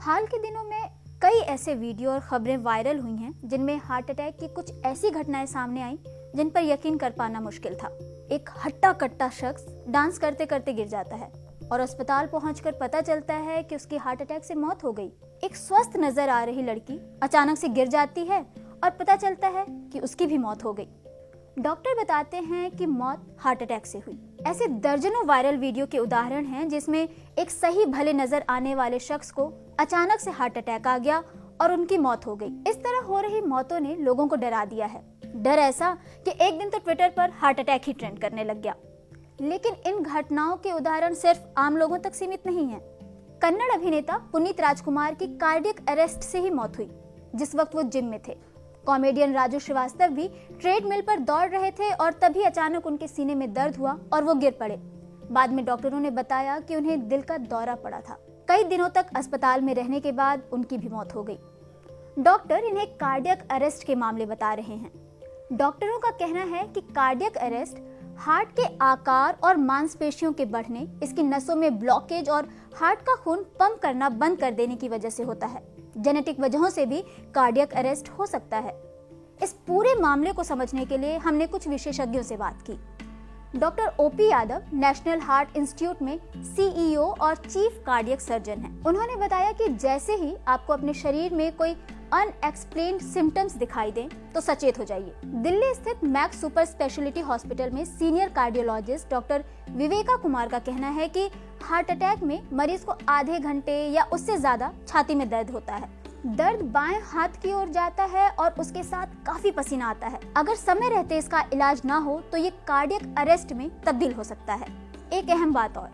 हाल के दिनों में कई ऐसे वीडियो और खबरें वायरल हुई हैं जिनमें हार्ट अटैक की कुछ ऐसी घटनाएं सामने आई जिन पर यकीन कर पाना मुश्किल था। एक हट्टा कट्टा शख्स डांस करते करते गिर जाता है और अस्पताल पहुंचकर पता चलता है कि उसकी हार्ट अटैक से मौत हो गई। एक स्वस्थ नजर आ रही लड़की अचानक से गिर जाती है और पता चलता है कि उसकी भी मौत हो गई। डॉक्टर बताते हैं कि मौत हार्ट अटैक से हुई। ऐसे दर्जनों वायरल वीडियो के उदाहरण हैं जिसमें एक सही भले नजर आने वाले शख्स को अचानक से हार्ट अटैक आ गया और उनकी मौत हो गई। इस तरह हो रही मौतों ने लोगों को डरा दिया है। डर ऐसा कि एक दिन तो ट्विटर पर हार्ट अटैक ही ट्रेंड करने लग गया। लेकिन इन घटनाओं के उदाहरण सिर्फ आम लोगों तक सीमित नहीं है। कन्नड़ अभिनेता पुनीत राजकुमार की कार्डियक अरेस्ट से ही मौत हुई जिस वक्त वो जिम में थे। कॉमेडियन राजू श्रीवास्तव भी ट्रेडमिल पर दौड़ रहे थे और तभी अचानक उनके सीने में दर्द हुआ और वो गिर पड़े। बाद में डॉक्टरों ने बताया कि उन्हें दिल का दौरा पड़ा था। कई दिनों तक अस्पताल में रहने के बाद उनकी भी मौत हो गई। डॉक्टर इन्हें कार्डियक अरेस्ट के मामले बता रहे हैं। डॉक्टरों का कहना है कि कार्डियक अरेस्ट हार्ट के आकार और मांसपेशियों के बढ़ने, इसकी नसों में ब्लॉकेज और हार्ट का खून पंप करना बंद कर देने की वजह से होता है। जेनेटिक वजहों से भी कार्डियक अरेस्ट हो सकता है। इस पूरे मामले को समझने के लिए हमने कुछ विशेषज्ञों से बात की। Doctor OP Yadav national heart institute में सीईओ और चीफ कार्डियक सर्जन हैं। उन्होंने बताया कि जैसे ही आपको अपने शरीर में कोई अनएक्सप्लेन्ड सिम्टम्स दिखाई दें तो सचेत हो जाइए। दिल्ली स्थित मैक्स सुपर स्पेशलिटी हॉस्पिटल में senior cardiologist doctor Viveka Kumar का कहना है कि हार्ट अटैक में मरीज को आधे घंटे या उससे ज्यादा छाती में दर्द होता है। दर्द बाएं हाथ की ओर जाता है और उसके साथ काफी पसीना आता है। अगर समय रहते इसका इलाज ना हो तो ये कार्डियक अरेस्ट में तब्दील हो सकता है। एक अहम बात और,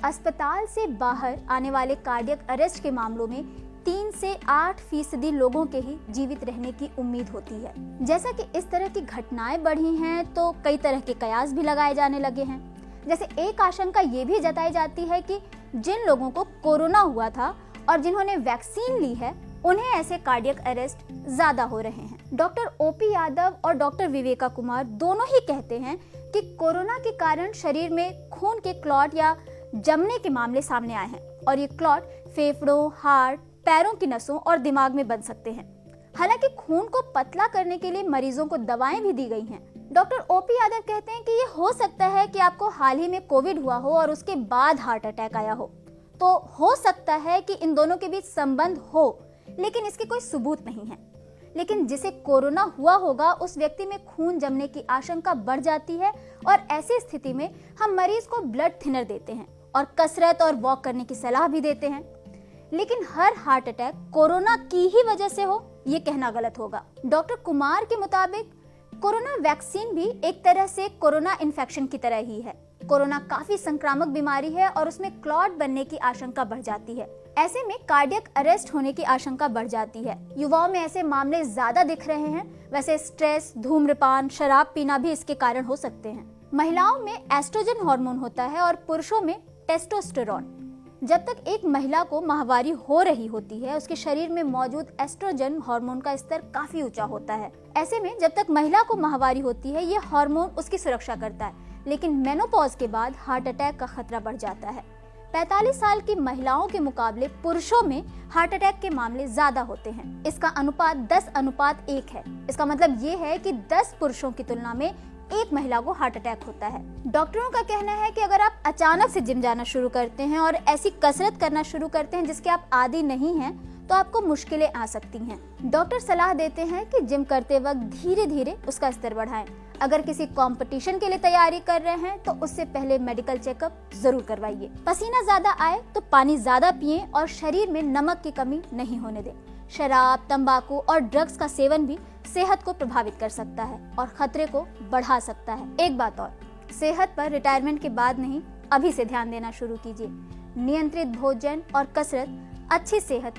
अस्पताल से बाहर आने वाले कार्डियक अरेस्ट के मामलों में 3 से 8% लोगों के ही जीवित रहने की उम्मीद होती है। जैसा कि इस तरह की घटनाएं बढ़ी हैं तो कई तरह के कयास भी लगाए जाने लगे हैं। जैसे एक आशंका ये भी जताई जाती है कि जिन लोगों को कोरोना हुआ था और जिन्होंने वैक्सीन ली है उन्हें ऐसे कार्डियक अरेस्ट ज्यादा हो रहे हैं। डॉक्टर ओपी यादव और डॉक्टर विवेका कुमार दोनों ही कहते हैं कि कोरोना के कारण शरीर में खून के क्लॉट या जमने के मामले सामने आए हैं और ये क्लॉट फेफड़ों, हार्ट, पैरों की नसों और दिमाग में बन सकते हैं। हालांकि खून को पतला करने के लिए मरीजों को दवाएं भी दी गई हैं। डॉक्टर ओपी यादव कहते हैं कि ये हो सकता है कि आपको हाल ही में कोविड हुआ हो और उसके बाद हार्ट अटैक आया हो हो सकता है कि इन दोनों के बीच संबंध हो, लेकिन इसके कोई सबूत नहीं है। लेकिन जिसे कोरोना हुआ होगा उस व्यक्ति में खून जमने की आशंका बढ़ जाती है और ऐसी स्थिति में हम मरीज को ब्लड थिनर देते हैं और कसरत और वॉक करने की सलाह भी देते हैं। लेकिन हर हार्ट अटैक कोरोना की ही वजह से हो ये कहना गलत होगा। डॉक्टर कुमार के मुताबिक कोरोना वैक्सीन भी एक तरह से कोरोना इन्फेक्शन की तरह ही है। कोरोना काफी संक्रामक बीमारी है और उसमें क्लॉट बनने की आशंका बढ़ जाती है। ऐसे में कार्डियक अरेस्ट होने की आशंका बढ़ जाती है। युवाओं में ऐसे मामले ज्यादा दिख रहे हैं। वैसे स्ट्रेस, धूम्रपान, शराब पीना भी इसके कारण हो सकते हैं। महिलाओं में एस्ट्रोजन हार्मोन होता है और पुरुषों में टेस्टोस्टेरोन। जब तक एक महिला को माहवारी हो रही होती है उसके शरीर में मौजूद एस्ट्रोजन हार्मोन का स्तर काफी ऊंचा होता है। ऐसे में जब तक महिला को माहवारी होती है ये हार्मोन उसकी सुरक्षा करता है, लेकिन मेनोपॉज के बाद हार्ट अटैक का खतरा बढ़ जाता है। 45 साल की महिलाओं के मुकाबले पुरुषों में हार्ट अटैक के मामले ज्यादा होते हैं। इसका अनुपात 10:1 है। इसका मतलब ये है कि 10 पुरुषों की तुलना में एक महिला को हार्ट अटैक होता है। डॉक्टरों का कहना है कि अगर आप अचानक से जिम जाना शुरू करते हैं और ऐसी कसरत करना शुरू करते हैं जिसके आप आदी नहीं हैं तो आपको मुश्किलें आ सकती हैं। डॉक्टर सलाह देते हैं कि जिम करते वक्त धीरे धीरे उसका स्तर बढ़ाएं। अगर किसी कंपटीशन के लिए तैयारी कर रहे हैं तो उससे पहले मेडिकल चेकअप जरूर करवाइए। पसीना ज्यादा आए तो पानी ज्यादा पिएं और शरीर में नमक की कमी नहीं होने दें। शराब, तंबाकू और ड्रग्स का सेवन भी सेहत को प्रभावित कर सकता है और खतरे को बढ़ा सकता है। एक बात और, सेहत पर रिटायरमेंट के बाद नहीं, अभी से ध्यान देना शुरू कीजिए। नियंत्रित भोजन और कसरत अच्छी सेहत का